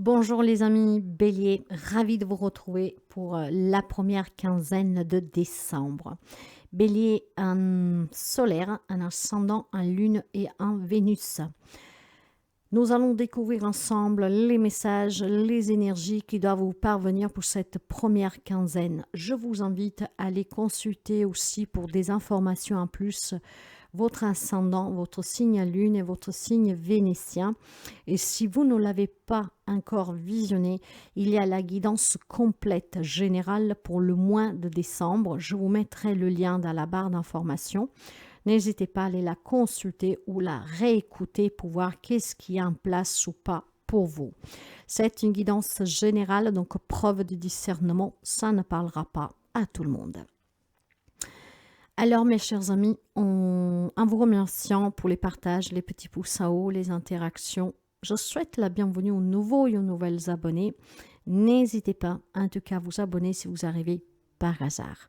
Bonjour les amis Bélier, ravi de vous retrouver pour la première quinzaine de décembre. Bélier, un solaire, un ascendant, un lune et un Vénus. Nous allons découvrir ensemble les messages, les énergies qui doivent vous parvenir pour cette première quinzaine. Je vous invite à les consulter aussi pour des informations en plus, votre ascendant, votre signe lune et votre signe vénitien. Et si vous ne l'avez pas encore visionné, il y a la guidance complète générale pour le mois de décembre. Je vous mettrai le lien dans la barre d'information. N'hésitez pas à aller la consulter ou la réécouter pour voir qu'est-ce qui est en place ou pas pour vous. C'est une guidance générale, donc preuve de discernement, ça ne parlera pas à tout le monde. Alors mes chers amis, en vous remerciant pour les partages, les petits pouces en haut, les interactions, je souhaite la bienvenue aux nouveaux et aux nouvelles abonnés. N'hésitez pas en tout cas à vous abonner si vous arrivez par hasard.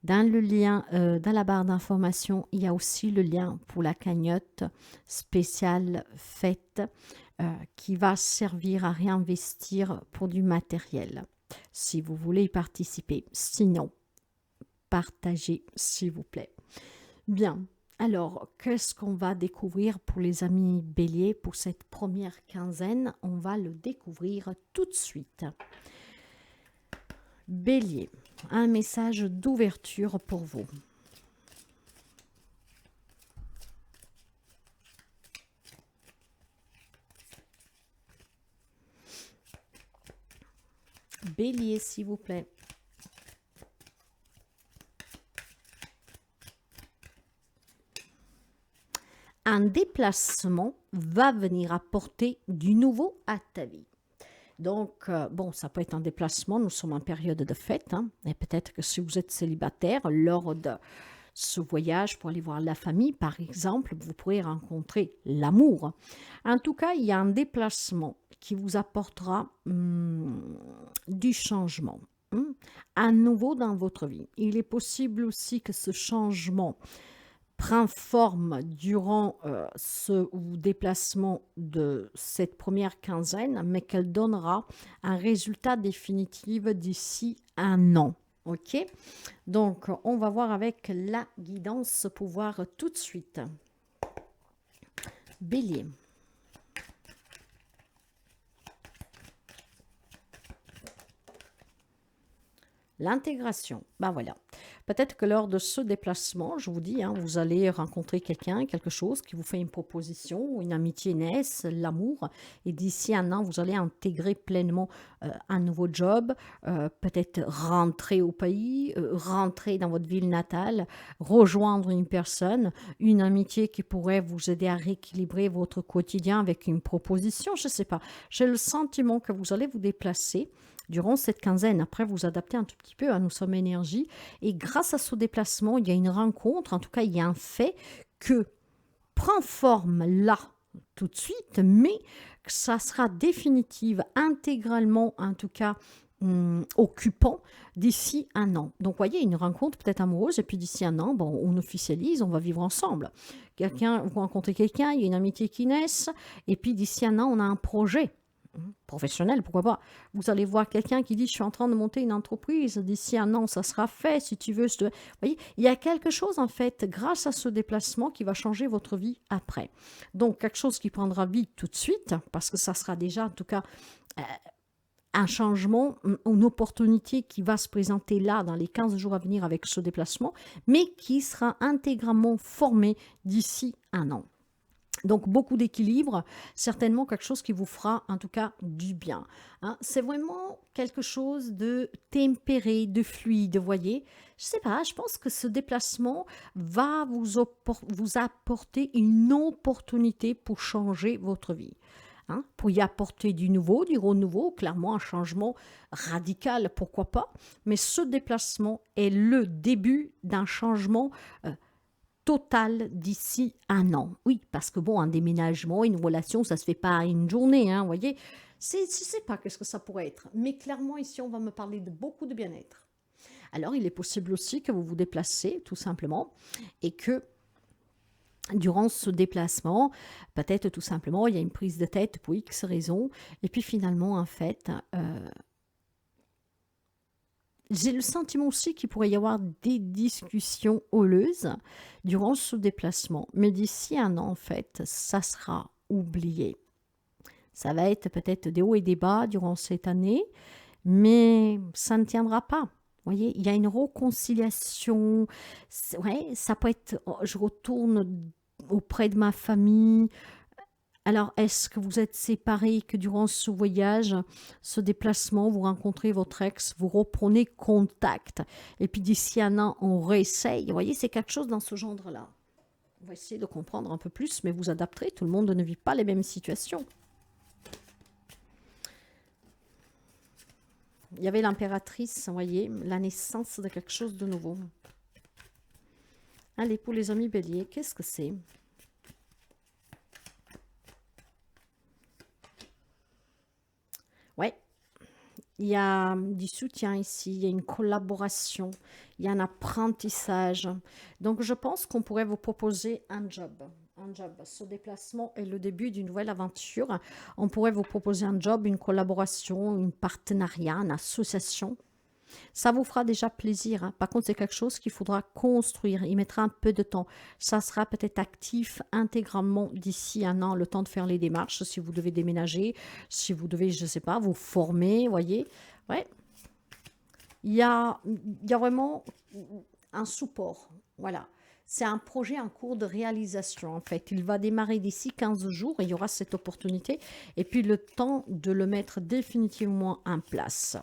Dans le lien, dans la barre d'information, il y a aussi le lien pour la cagnotte spéciale fête qui va servir à réinvestir pour du matériel, si vous voulez y participer. Sinon, partagez s'il vous plaît. Bien, alors qu'est-ce qu'on va découvrir pour les amis Bélier pour cette première quinzaine? On va le découvrir tout de suite. Bélier, un message d'ouverture pour vous. Bélier, s'il vous plaît. Un déplacement va venir apporter du nouveau à ta vie. Donc, bon, ça peut être un déplacement, nous sommes en période de fête, hein, et peut-être que si vous êtes célibataire, lors de ce voyage pour aller voir la famille, par exemple, vous pourrez rencontrer l'amour. En tout cas, il y a un déplacement qui vous apportera du changement, à nouveau dans votre vie. Il est possible aussi que ce changement prend forme durant ce déplacement de cette première quinzaine, mais qu'elle donnera un résultat définitif d'ici un an. Ok, donc on va voir avec la guidance pour voir tout de suite. Bélier. L'intégration, ben voilà. Peut-être que lors de ce déplacement, je vous dis, hein, vous allez rencontrer quelqu'un, quelque chose qui vous fait une proposition, une amitié naisse, l'amour. Et d'ici un an, vous allez intégrer pleinement un nouveau job, peut-être rentrer au pays, rentrer dans votre ville natale, rejoindre une personne, une amitié qui pourrait vous aider à rééquilibrer votre quotidien avec une proposition, je ne sais pas. J'ai le sentiment que vous allez vous déplacer durant cette quinzaine. Après, vous adaptez un tout petit peu, hein, nous sommes énergie. Et grâce à ce déplacement, il y a une rencontre, en tout cas, il y a un fait que prend forme là, tout de suite, mais que ça sera définitive, intégralement, en tout cas, occupant d'ici un an. Donc, voyez, une rencontre peut-être amoureuse, et puis d'ici un an, bon, on officialise, on va vivre ensemble. Vous rencontrez quelqu'un, il y a une amitié qui naît, et puis d'ici un an, on a un projet professionnel, pourquoi pas. Vous allez voir quelqu'un qui dit je suis en train de monter une entreprise, d'ici un an ça sera fait, si tu veux. Vous voyez, il y a quelque chose en fait grâce à ce déplacement qui va changer votre vie après. Donc quelque chose qui prendra vie tout de suite parce que ça sera déjà en tout cas un changement, une opportunité qui va se présenter là dans les 15 jours à venir avec ce déplacement, mais qui sera intégralement formé d'ici un an. Donc beaucoup d'équilibre, certainement quelque chose qui vous fera en tout cas du bien. Hein. C'est vraiment quelque chose de tempéré, de fluide, voyez. Je sais pas, je pense que ce déplacement va vous apporter une opportunité pour changer votre vie. Hein, pour y apporter du nouveau, du renouveau, clairement un changement radical, pourquoi pas. Mais ce déplacement est le début d'un changement total d'ici un an. Oui, parce que bon, un déménagement, une relation, ça se fait pas une journée, hein, vous voyez. Je ne sais pas qu'est-ce que ça pourrait être, mais clairement ici, on va me parler de beaucoup de bien-être. Alors, il est possible aussi que vous vous déplacez, tout simplement, et que durant ce déplacement, peut-être tout simplement, il y a une prise de tête pour X raisons. Et puis finalement, en fait, j'ai le sentiment aussi qu'il pourrait y avoir des discussions houleuses durant ce déplacement. Mais d'ici un an, en fait, ça sera oublié. Ça va être peut-être des hauts et des bas durant cette année, mais ça ne tiendra pas. Vous voyez, il y a une réconciliation. Ouais, ça peut être, oh, je retourne auprès de ma famille. Alors, est-ce que vous êtes séparés, que durant ce voyage, ce déplacement, vous rencontrez votre ex, vous reprenez contact, et puis d'ici un an, on réessaye. Vous voyez, c'est quelque chose dans ce genre-là. On va essayer de comprendre un peu plus, mais vous adapterez. Tout le monde ne vit pas les mêmes situations. Il y avait l'impératrice, vous voyez, la naissance de quelque chose de nouveau. Allez, pour les amis béliers, qu'est-ce que c'est? Ouais, il y a du soutien ici, il y a une collaboration, il y a un apprentissage. Donc, je pense qu'on pourrait vous proposer un job. Un job. Ce déplacement est le début d'une nouvelle aventure. On pourrait vous proposer un job, une collaboration, un partenariat, une association. Ça vous fera déjà plaisir, hein. Par contre, c'est quelque chose qu'il faudra construire. Il mettra un peu de temps. Ça sera peut-être actif intégralement d'ici un an, le temps de faire les démarches. Si vous devez déménager, si vous devez, je ne sais pas, vous former, voyez. Ouais. Il y a vraiment un support. Voilà. C'est un projet en cours de réalisation, en fait. Il va démarrer d'ici 15 jours. Il y aura cette opportunité. Et puis, le temps de le mettre définitivement en place.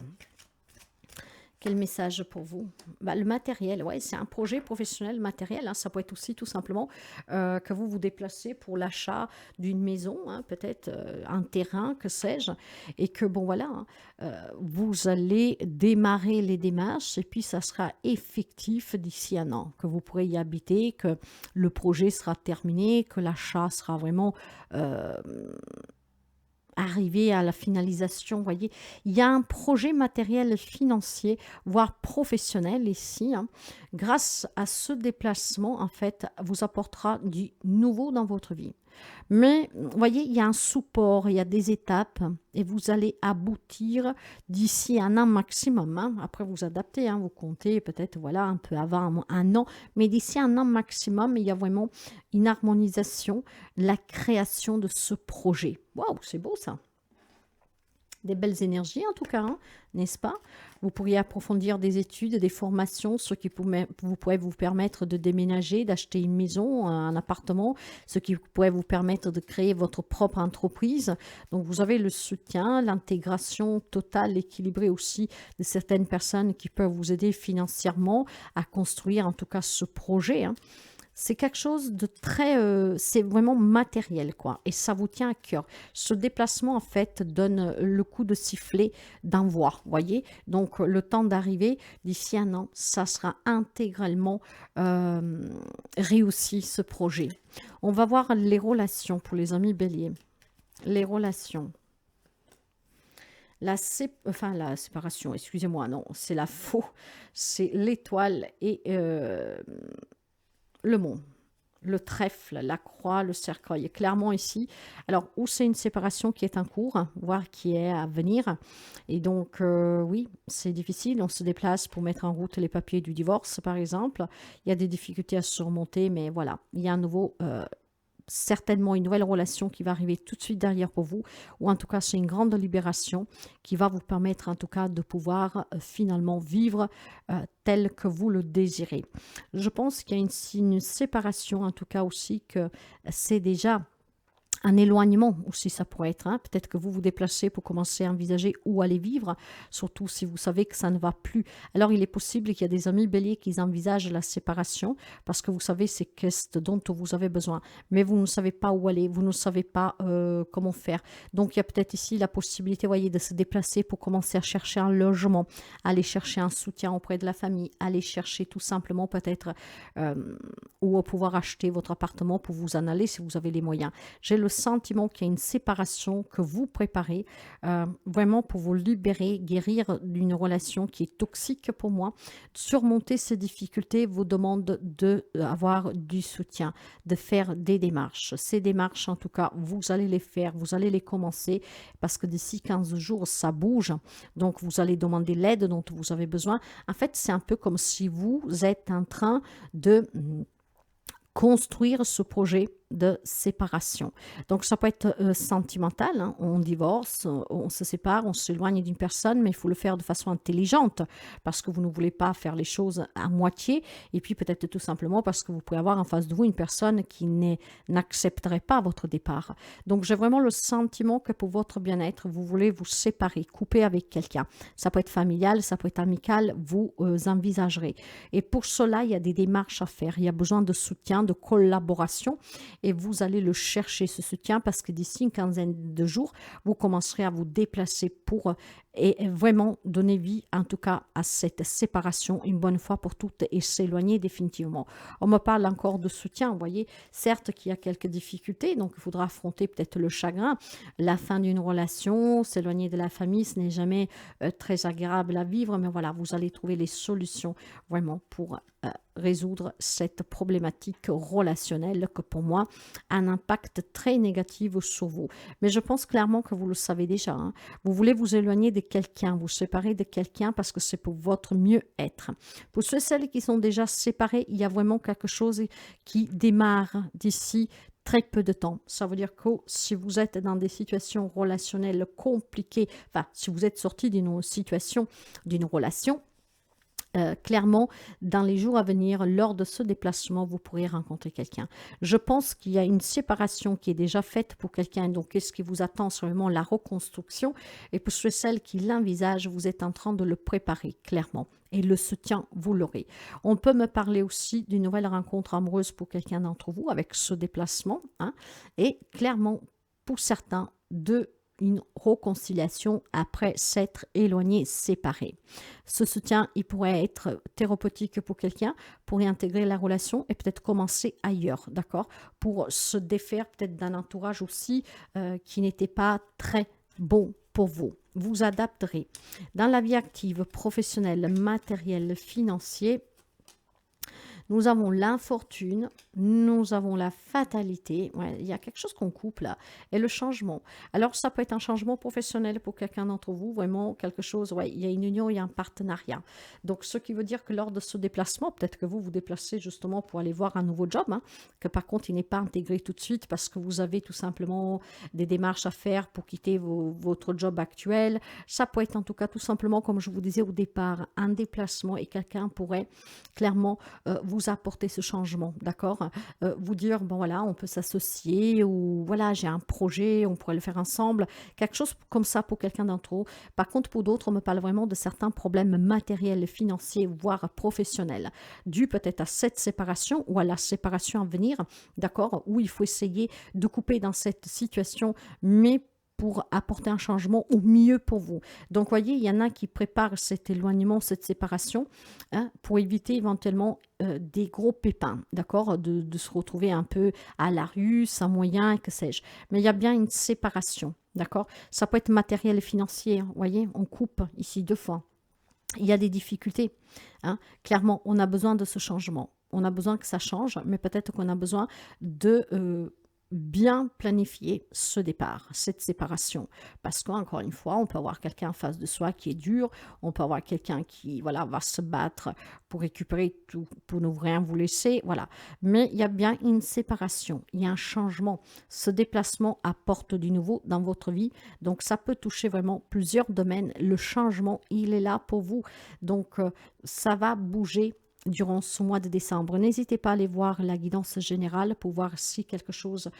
Quel message pour vous? Le matériel, ouais, c'est un projet professionnel matériel, hein. Ça peut être aussi tout simplement que vous vous déplacez pour l'achat d'une maison, hein, peut-être un terrain, que sais-je, et que bon voilà, hein, vous allez démarrer les démarches et puis ça sera effectif d'ici un an, que vous pourrez y habiter, que le projet sera terminé, que l'achat sera vraiment arriver à la finalisation, vous voyez. Il y a un projet matériel financier, voire professionnel ici, hein. Grâce à ce déplacement, en fait, vous apportera du nouveau dans votre vie. Mais, vous voyez, il y a un support, il y a des étapes, et vous allez aboutir d'ici un an maximum, hein. Après, vous adaptez, hein, vous comptez peut-être, voilà, un peu avant un an, mais d'ici un an maximum, il y a vraiment une harmonisation, la création de ce projet. Waouh, c'est beau ça! Des belles énergies en tout cas, hein, n'est-ce pas? Vous pourriez approfondir des études, des formations, ce qui pourrait vous permettre de déménager, d'acheter une maison, un appartement, ce qui pourrait vous permettre de créer votre propre entreprise. Donc vous avez le soutien, l'intégration totale, équilibrée aussi de certaines personnes qui peuvent vous aider financièrement à construire en tout cas ce projet, hein. C'est quelque chose de très, c'est vraiment matériel, quoi. Et ça vous tient à cœur. Ce déplacement, en fait, donne le coup de sifflet d'envoi, voyez. Donc, le temps d'arriver, d'ici un an, ça sera intégralement réussi, ce projet. On va voir les relations pour les amis béliers. Les relations. La séparation, excusez-moi, non, c'est la faux. C'est l'étoile et le monde, le trèfle, la croix, le cercueil. Clairement ici, alors où c'est une séparation qui est en cours, voire qui est à venir. Et donc, oui, c'est difficile. On se déplace pour mettre en route les papiers du divorce, par exemple. Il y a des difficultés à surmonter, mais voilà, il y a un nouveau... certainement une nouvelle relation qui va arriver tout de suite derrière pour vous, ou en tout cas c'est une grande libération qui va vous permettre en tout cas de pouvoir finalement vivre tel que vous le désirez. Je pense qu'il y a une séparation en tout cas aussi, que c'est déjà un éloignement aussi, ça pourrait être, hein. Peut-être que vous vous déplacez pour commencer à envisager où aller vivre, surtout si vous savez que ça ne va plus. Alors il est possible qu'il y a des amis béliers qui envisagent la séparation parce que vous savez c'est ce dont vous avez besoin, mais vous ne savez pas où aller, vous ne savez pas comment faire. Donc il y a peut-être ici la possibilité, voyez, de se déplacer pour commencer à chercher un logement, aller chercher un soutien auprès de la famille, aller chercher tout simplement peut-être ou pouvoir acheter votre appartement pour vous en aller si vous avez les moyens. J'ai le le sentiment qu'il y a une séparation que vous préparez vraiment pour vous libérer, guérir d'une relation qui est toxique pour moi. Surmonter ces difficultés vous demande d'avoir du soutien, de faire des démarches. Ces démarches, en tout cas, vous allez les faire, vous allez les commencer parce que d'ici 15 jours, ça bouge. Donc, vous allez demander l'aide dont vous avez besoin. En fait, c'est un peu comme si vous êtes en train de construire ce projet de séparation. Donc, ça peut être sentimental, hein. On divorce, on se sépare, on s'éloigne d'une personne, mais il faut le faire de façon intelligente parce que vous ne voulez pas faire les choses à moitié et puis peut-être tout simplement parce que vous pouvez avoir en face de vous une personne qui n'accepterait pas votre départ. Donc, j'ai vraiment le sentiment que pour votre bien-être, vous voulez vous séparer, couper avec quelqu'un. Ça peut être familial, ça peut être amical, vous envisagerez. Et pour cela, il y a des démarches à faire. Il y a besoin de soutien, de collaboration et vous allez le chercher, ce soutien, parce que d'ici une quinzaine de jours, vous commencerez à vous déplacer pour et vraiment donner vie, en tout cas, à cette séparation une bonne fois pour toutes et s'éloigner définitivement. On me parle encore de soutien, vous voyez, certes qu'il y a quelques difficultés, donc il faudra affronter peut-être le chagrin, la fin d'une relation, s'éloigner de la famille, ce n'est jamais très agréable à vivre, mais voilà, vous allez trouver les solutions vraiment pour résoudre cette problématique relationnelle que pour moi a un impact très négatif sur vous. Mais je pense clairement que vous le savez déjà, hein. Vous voulez vous éloigner de quelqu'un, vous séparer de quelqu'un parce que c'est pour votre mieux-être. Pour ceux et celles qui sont déjà séparés, il y a vraiment quelque chose qui démarre d'ici très peu de temps. Ça veut dire que si vous êtes dans des situations relationnelles compliquées, enfin, si vous êtes sorti d'une situation, d'une relation, clairement, dans les jours à venir, lors de ce déplacement, vous pourrez rencontrer quelqu'un. Je pense qu'il y a une séparation qui est déjà faite pour quelqu'un. Donc, qu'est-ce qui vous attend? C'est vraiment la reconstruction. Et pour celles qui l'envisagent, vous êtes en train de le préparer, clairement. Et le soutien, vous l'aurez. On peut me parler aussi d'une nouvelle rencontre amoureuse pour quelqu'un d'entre vous avec ce déplacement, hein. Et clairement, pour certains, de une réconciliation après s'être éloigné, séparé. Ce soutien, il pourrait être thérapeutique pour quelqu'un, pour réintégrer la relation et peut-être commencer ailleurs, d'accord? Pour se défaire peut-être d'un entourage aussi qui n'était pas très bon pour vous. Vous adapterez. Dans la vie active, professionnelle, matérielle, financière, nous avons l'infortune, nous avons la fatalité. Ouais, il y a quelque chose qu'on coupe là. Et le changement. Alors, ça peut être un changement professionnel pour quelqu'un d'entre vous. Vraiment quelque chose, ouais, il y a une union, il y a un partenariat. Donc, ce qui veut dire que lors de ce déplacement, peut-être que vous vous déplacez justement pour aller voir un nouveau job, hein, que par contre, il n'est pas intégré tout de suite parce que vous avez tout simplement des démarches à faire pour quitter votre job actuel. Ça peut être en tout cas tout simplement, comme je vous disais au départ, un déplacement et quelqu'un pourrait clairement vous apporter ce changement, d'accord? Vous dire, bon voilà, on peut s'associer ou voilà, j'ai un projet, on pourrait le faire ensemble, quelque chose comme ça pour quelqu'un d'entre eux. Par contre, pour d'autres, on me parle vraiment de certains problèmes matériels, financiers, voire professionnels, dus peut-être à cette séparation ou à la séparation à venir, d'accord? Où il faut essayer de couper dans cette situation, mais pour apporter un changement au mieux pour vous. Donc, voyez, il y en a qui préparent cet éloignement, cette séparation, hein, pour éviter éventuellement des gros pépins, d'accord, de se retrouver un peu à la rue, sans moyen, que sais-je. Mais il y a bien une séparation, d'accord? Ça peut être matériel et financier, vous voyez, on coupe ici 2 fois. Il y a des difficultés, hein. Clairement, on a besoin de ce changement. On a besoin que ça change, mais peut-être qu'on a besoin de bien planifier ce départ, cette séparation. Parce qu'encore une fois, on peut avoir quelqu'un en face de soi qui est dur, on peut avoir quelqu'un qui voilà, va se battre pour récupérer tout, pour ne rien vous laisser, voilà. Mais il y a bien une séparation, il y a un changement. Ce déplacement apporte du nouveau dans votre vie, donc ça peut toucher vraiment plusieurs domaines. Le changement, il est là pour vous, donc ça va bouger durant ce mois de décembre. N'hésitez pas à aller voir la guidance générale pour voir si quelque chose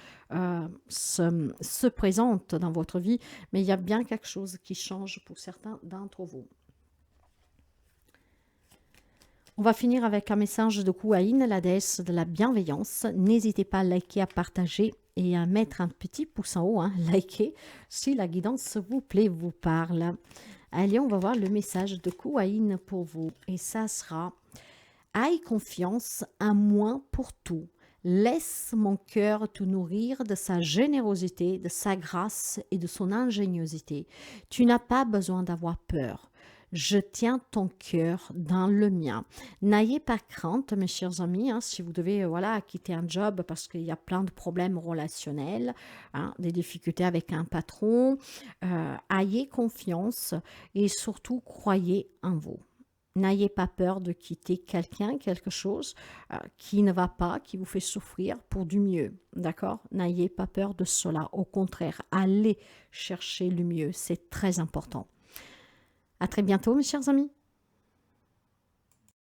se présente dans votre vie, mais il y a bien quelque chose qui change pour certains d'entre vous. On va finir avec un message de Kuan, la déesse de la bienveillance. N'hésitez pas à liker, à partager et à mettre un petit pouce en haut, hein, liker, si la guidance vous plaît, vous parle. Allez, on va voir le message de Kuan pour vous. Et ça sera: aie confiance en moi pour tout. Laisse mon cœur te nourrir de sa générosité, de sa grâce et de son ingéniosité. Tu n'as pas besoin d'avoir peur. Je tiens ton cœur dans le mien. N'ayez pas crainte, mes chers amis, hein, si vous devez voilà, quitter un job parce qu'il y a plein de problèmes relationnels, hein, des difficultés avec un patron. Ayez confiance et surtout croyez en vous. N'ayez pas peur de quitter quelqu'un, quelque chose qui ne va pas, qui vous fait souffrir pour du mieux. D'accord? N'ayez pas peur de cela. Au contraire, allez chercher le mieux. C'est très important. À très bientôt, mes chers amis.